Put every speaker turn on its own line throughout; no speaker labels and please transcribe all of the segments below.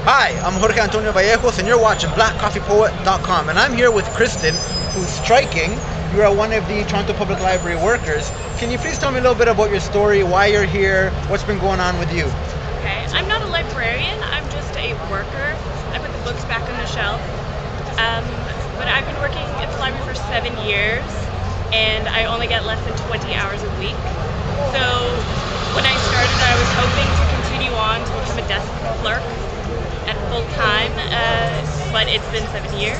Hi, I'm Jorge Antonio Vallejos, and you're watching BlackCoffeePoet.com. And I'm here with Kristen, who's striking. You are one of the Toronto Public Library workers. Can you please tell me a little bit about your story, why you're here, what's been going on with you?
Okay, I'm not a librarian, I'm just a worker. I put the books back on the shelf. But I've been working at the library for 7 years, and I only get less than 20 hours a week. So when I started, I was hoping to continue on to become a desk clerk at full time, but it's been 7 years.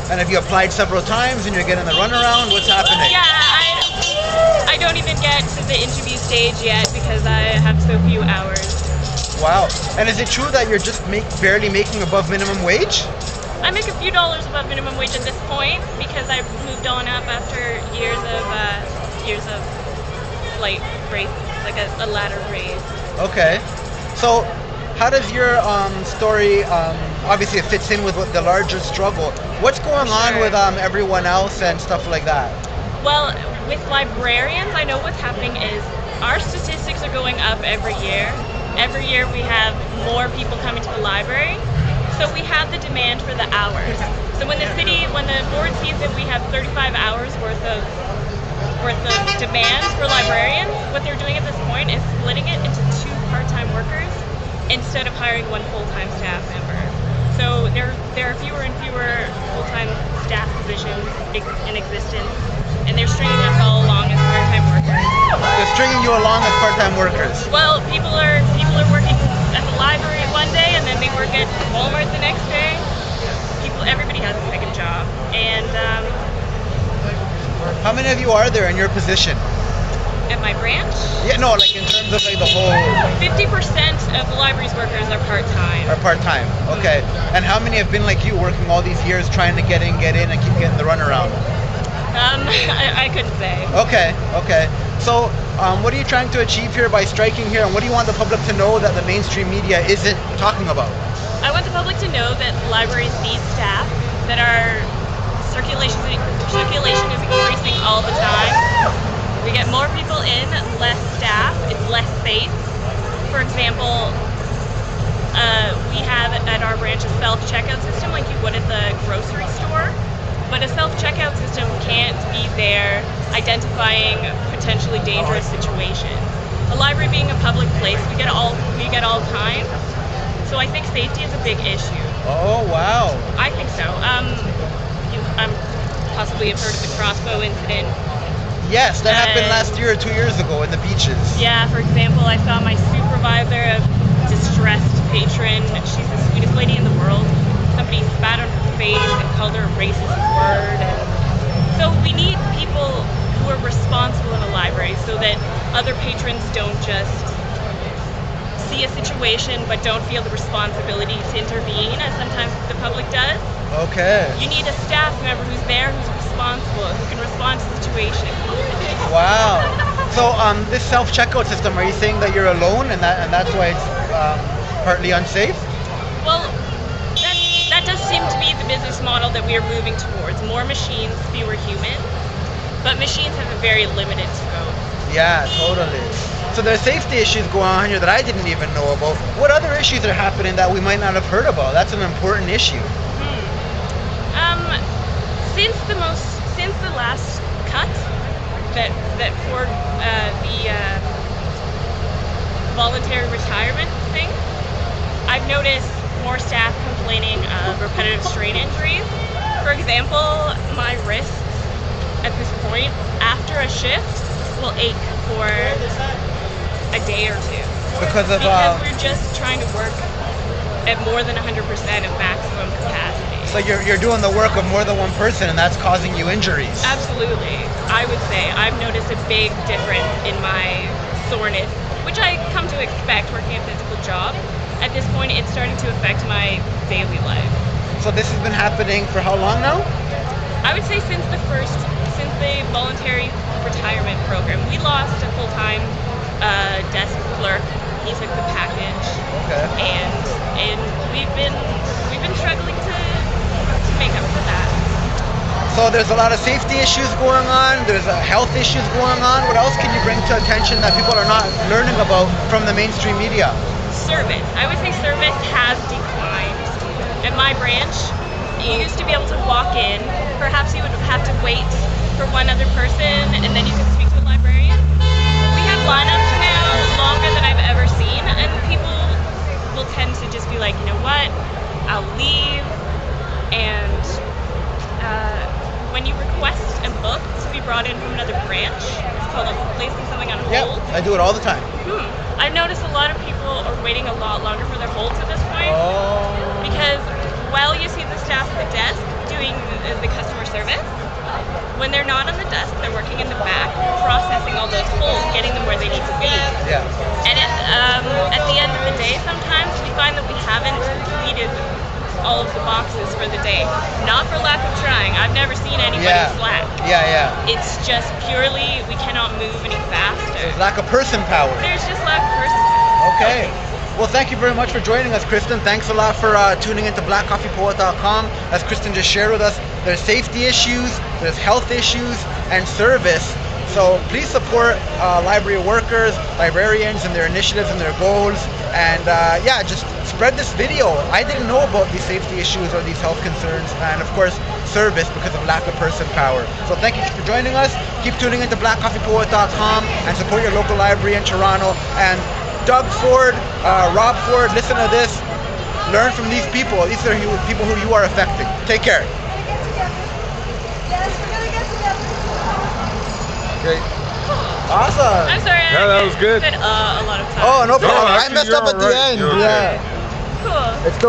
And have you applied several times and you're getting the runaround? What's happening?
Yeah, I don't even get to the interview stage yet because I have so few hours.
Wow. And is it true that you're just barely making above minimum wage?
I make a few dollars above minimum wage at this point because I've moved on up after years of slight raise, like a ladder raise.
Okay. So how does your story, obviously it fits in with the larger struggle. What's going on with everyone else and stuff like that?
Well, with librarians, I know what's happening is our statistics are going up every year. Every year we have more people coming to the library. So we have the demand for the hours. So when the board sees that we have 35 hours worth of demand for librarians, what they're doing at this point is splitting it into 2 part-time workers instead of hiring 1 full-time staff member. So there are fewer and fewer full-time staff positions in existence, and they're stringing us all along as part-time workers.
They're stringing you along as part-time workers.
Well, people are working at the library one day, and then they work at Walmart the next day. Everybody has a second job, and
how many of you are there in your position?
At my branch?
Yeah, no, like in terms of like the whole.
50% of the library's workers are part-time.
Are part-time, okay. And how many have been like you, working all these years, trying to get in, and keep getting the runaround?
I couldn't say.
Okay. So, what are you trying to achieve here by striking here, and what do you want the public to know that the mainstream media isn't talking about?
I want the public to know that libraries need staff, that our circulation is increasing all the time. We get more people in, less staff, it's less safe. For example, we have at our branch a self-checkout system like you would at the grocery store, but a self-checkout system can't be there identifying potentially dangerous situations. The library being a public place, we get all kinds. So I think safety is a big issue.
Oh, wow.
I think so. You possibly have heard of the crossbow incident.
Yes, that happened last year or 2 years ago in the beaches.
Yeah, for example, I saw my supervisor, a distressed patron. She's the sweetest lady in the world. Somebody spat on her face and called her a racist word. And so we need people who are responsible in a library so that other patrons don't just see a situation but don't feel the responsibility to intervene, as sometimes the public does.
Okay.
You need a staff member who's there, who's responsible, who can respond to the situation.
Wow. So this self-checkout system, are you saying that you're alone and that's why it's partly unsafe?
Well, that does seem to be the business model that we are moving towards. More machines, fewer humans. But machines have a very limited scope.
Yeah, totally. So there are safety issues going on here that I didn't even know about. What other issues are happening that we might not have heard about? That's an important issue.
Since the last cut that for the voluntary retirement thing, I've noticed more staff complaining of repetitive strain injuries. For example, my wrists at this point after a shift will ache for a day or two.
Because
we're just trying to work at more than 100% of maximum capacity.
So you're doing the work of more than one person, and that's causing you injuries.
Absolutely. I would say I've noticed a big difference in my soreness, which I come to expect working a physical job. At this point, it's starting to affect my daily life.
So this has been happening for how long now?
I would say since the voluntary retirement program. We lost a full-time desk clerk. He took the package.
Okay.
And we've been struggling to make up for that.
So there's a lot of safety issues going on. There's health issues going on. What else can you bring to attention that people are not learning about from the mainstream media?
service. I would say service has declined. At my branch, you used to be able to walk in. Perhaps you would have to wait for one other person, and then you could speak to a librarian. We have lineups now longer than I've ever seen, and people will tend to just be like, you know what, I'll leave. And when you request a book to be brought in from another branch, it's called placing something on
Yeah,
hold.
I do it all the time.
I've noticed a lot of people are waiting a lot longer for their holds at this point.
Oh.
Because while you see the staff at the desk doing the customer service, when they're not on the desk, they're working in the back, processing all those holds, getting them where they need to be.
Yeah.
And at the end of the day, sometimes we find that we haven't completed all of the boxes for the day. Not for lack of trying. I've never seen anybody slack.
Yeah.
It's just purely we cannot move any faster.
There's lack of person power.
There's just lack of person power.
Okay. Well, thank you very much for joining us, Kristen. Thanks a lot for tuning into blackcoffeepoet.com. As Kristen just shared with us, there's safety issues, there's health issues, and service. So please support library workers, librarians, and their initiatives and their goals. And just spread this video. I didn't know about these safety issues or these health concerns, and of course, service because of lack of person power. So thank you for joining us. Keep tuning into blackcoffeepoet.com and support your local library in Toronto. And Doug Ford, Rob Ford, listen to this. Learn from these people. These are people who you are affecting. Take care. Great. Awesome.
I'm sorry.
Yeah, that was good.
I said a lot of times.
Oh, no problem. I
actually,
messed
you're
up at the
alright.
end.
You're okay.
Yeah.
Cool.
It's good.